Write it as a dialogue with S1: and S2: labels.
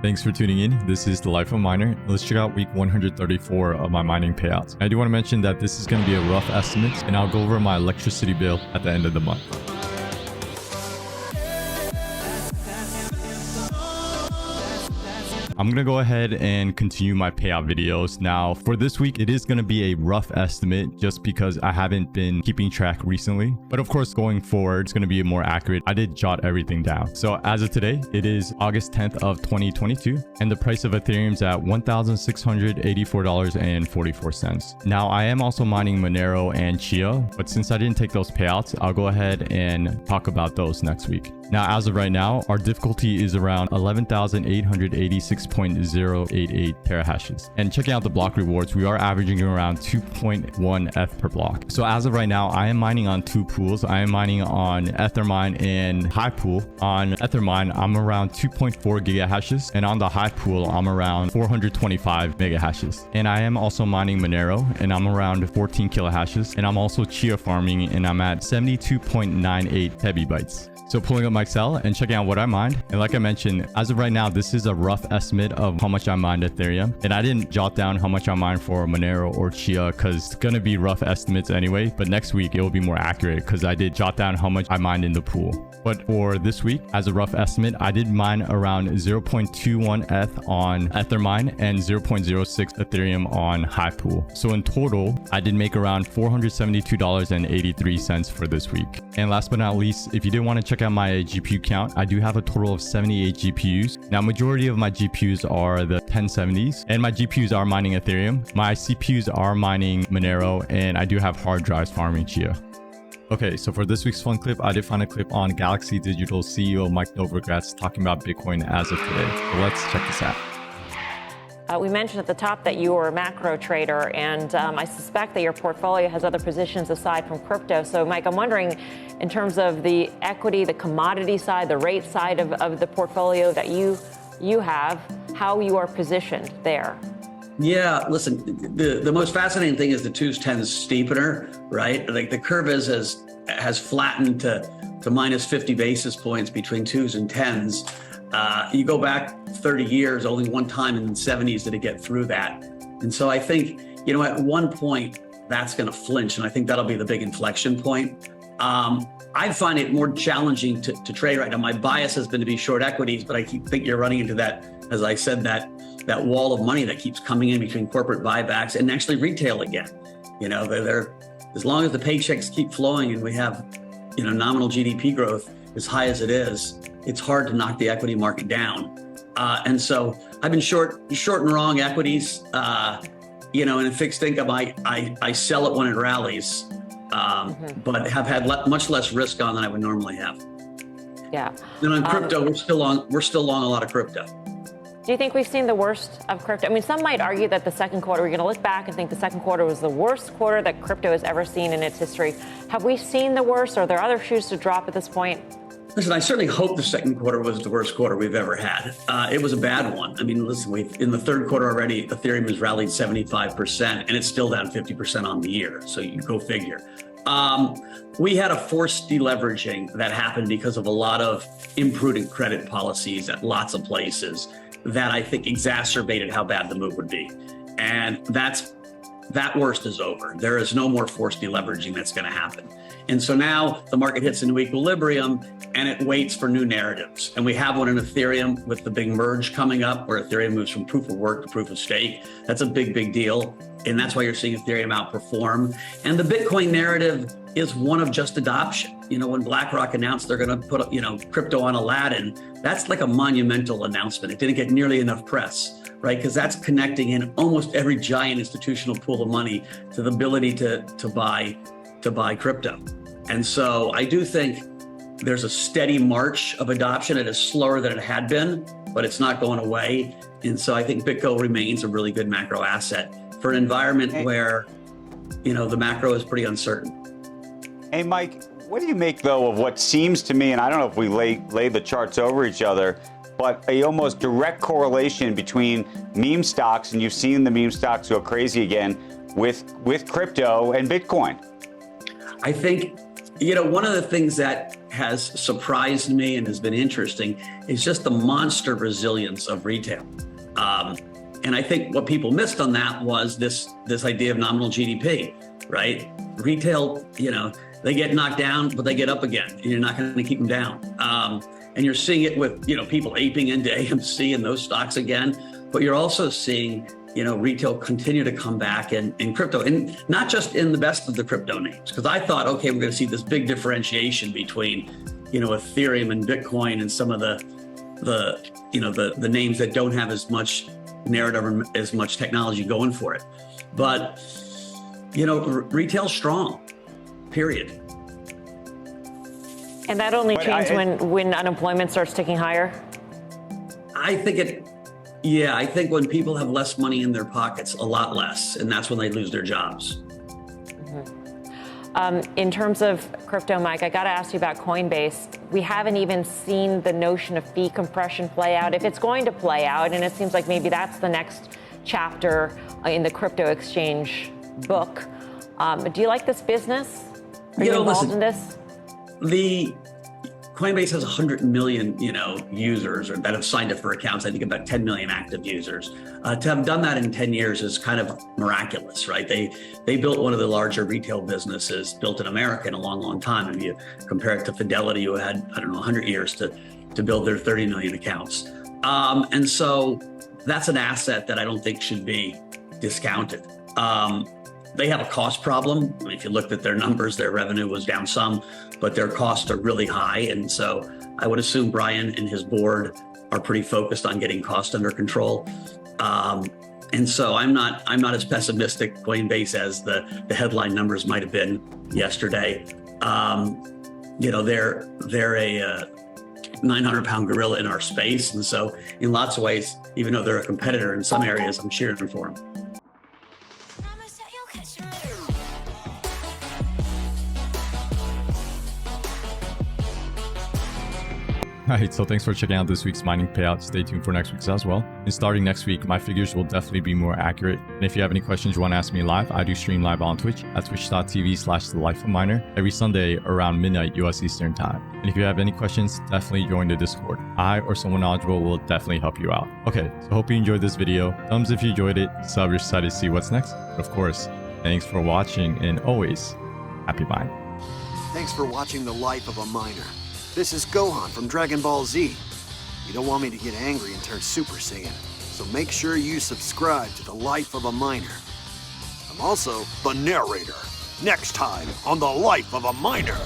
S1: Thanks for tuning in. This is The Life of a Miner. Let's check out week 134 of my mining payouts. I do want to mention that this is going to be a rough estimate, and I'll go over my electricity bill at the end of the month. I'm going to go ahead and continue my payout videos. Now, for this week, it is going to be a rough estimate just because I haven't been keeping track recently. But of course, going forward, it's going to be more accurate. I did jot everything down. So as of today, it is August 10th of 2022, and the price of Ethereum's at $1,684.44. Now, I am also mining Monero and Chia, but since I didn't take those payouts, I'll go ahead and talk about those next week. Now, as of right now, our difficulty is around 11,886.088 terahashes. And checking out the block rewards, we are averaging around 2.1 ETH per block. So as of right now, I am mining on two pools. I am mining on Ethermine and High Pool. On Ethermine, I'm around 2.4 gigahashes, and on the High Pool, I'm around 425 megahashes. And I am also mining Monero, and I'm around 14 kilohashes. And I'm also Chia farming, and I'm at 72.98 petabytes. So pulling up my Excel and checking out what I mined. And like I mentioned, as of right now, this is a rough estimate of how much I mined Ethereum. And I didn't jot down how much I mined for Monero or Chia because it's going to be rough estimates anyway. But next week, it will be more accurate because I did jot down how much I mined in the pool. But for this week, as a rough estimate, I did mine around 0.21 ETH on Ethermine and 0.06 Ethereum on High Pool. So in total, I did make around $472.83 for this week. And last but not least, if you did want to check out my GPU count, I do have a total of 78 GPUs. Now, majority of my GPUs are the 1070s, and my GPUs are mining Ethereum. My CPUs are mining Monero, and I do have hard drives farming Chia. Okay, so for this week's fun clip, I did find a clip on Galaxy Digital CEO Mike Novogratz talking about Bitcoin as of today. So let's check this out.
S2: We mentioned at the top that you are a macro trader, and I suspect that your portfolio has other positions aside from crypto. So, Mike, I'm wondering, in terms of the equity, the commodity side, the rate side of the portfolio that you have, how you are positioned there.
S3: Yeah, listen, the most fascinating thing is the 2s10s steepener, right? Like the curve has flattened to minus 50 basis points between 2s and 10s. You go back 30 years, only one time in the 70s did it get through that. And so I think, at one point that's going to flinch. And I think that'll be the big inflection point. I find it more challenging to trade right now. My bias has been to be short equities, but I think you're running into that, as I said, that wall of money that keeps coming in between corporate buybacks and actually retail again. They're as long as the paychecks keep flowing and we have, nominal GDP growth as high as it is, it's hard to knock the equity market down. And so I've been short and wrong equities, and in fixed income, I sell it when it rallies, but have had much less risk on than I would normally have.
S2: Yeah.
S3: And on crypto, we're still long a lot of crypto.
S2: Do you think we've seen the worst of crypto? I mean, some might argue that the second quarter, we're going to look back and think the second quarter was the worst quarter that crypto has ever seen in its history. Have we seen the worst? Are there other shoes to drop at this point?
S3: Listen, I certainly hope the second quarter was the worst quarter we've ever had. It was a bad one. I mean, listen, in the third quarter already, Ethereum has rallied 75%, and it's still down 50% on the year. So you go figure. We had a forced deleveraging that happened because of a lot of imprudent credit policies at lots of places that I think exacerbated how bad the move would be. And that worst is over. There is no more forced deleveraging that's going to happen. And so now the market hits a new equilibrium and it waits for new narratives. And we have one in Ethereum with the big merge coming up where Ethereum moves from proof of work to proof of stake. That's a big, big deal. And that's why you're seeing Ethereum outperform. And the Bitcoin narrative is one of just adoption. When BlackRock announced they're going to put, crypto on Aladdin, that's like a monumental announcement. It didn't get nearly enough press, right? Because that's connecting in almost every giant institutional pool of money to the ability to buy crypto. And so I do think there's a steady march of adoption. It is slower than it had been, but it's not going away. And so I think Bitcoin remains a really good macro asset for an environment where, the macro is pretty uncertain.
S4: Hey, Mike, what do you make, though, of what seems to me, and I don't know if we lay the charts over each other, but a almost direct correlation between meme stocks, and you've seen the meme stocks go crazy again, with crypto and Bitcoin?
S3: I think One of the things that has surprised me and has been interesting is just the monster resilience of retail. And I think what people missed on that was this idea of nominal GDP, right? Retail, they get knocked down, but they get up again, and you're not going to keep them down. And you're seeing it with, people aping into AMC and those stocks again, but you're also seeing, retail continue to come back in crypto, and not just in the best of the crypto names. Because I thought, okay, we're going to see this big differentiation between, Ethereum and Bitcoin and some of the names that don't have as much narrative or as much technology going for it. But, retail's strong, period.
S2: And that only changes when unemployment starts ticking higher?
S3: I think when people have less money in their pockets, a lot less, and that's when they lose their jobs.
S2: In terms of crypto, Mike, I got to ask you about Coinbase. We haven't even seen the notion of fee compression play out. If it's going to play out, and it seems like maybe that's the next chapter in the crypto exchange book, do you like this business? Are you involved in this?
S3: The Coinbase has 100 million, users or that have signed up for accounts. I think about 10 million active users. To have done that in 10 years is kind of miraculous, right? They built one of the larger retail businesses built in America in a long, long time. If you compare it to Fidelity, who had, 100 years to build their 30 million accounts. And so that's an asset that I don't think should be discounted. They have a cost problem. I mean, if you looked at their numbers, their revenue was down some, but their costs are really high. And so I would assume Brian and his board are pretty focused on getting cost under control. And so I'm not as pessimistic Coinbase as the headline numbers might have been yesterday. They're a 900-pound gorilla in our space. And so in lots of ways, even though they're a competitor in some areas, I'm cheering for them.
S1: Alright, so thanks for checking out this week's mining payout. Stay tuned for next week's as well. And starting next week, my figures will definitely be more accurate. And if you have any questions you want to ask me live, I do stream live on Twitch at twitch.tv/thelifeofminer every Sunday around midnight US Eastern Time. And if you have any questions, definitely join the Discord. I or someone knowledgeable will definitely help you out. Okay, so hope you enjoyed this video. Thumbs if you enjoyed it, sub if you're excited to see what's next. But of course, thanks for watching and always, happy mining.
S5: Thanks for watching The Life of a Miner. This is Gohan from Dragon Ball Z. You don't want me to get angry and turn Super Saiyan, so make sure you subscribe to The Life of a Miner. I'm also the narrator. Next time on The Life of a Miner.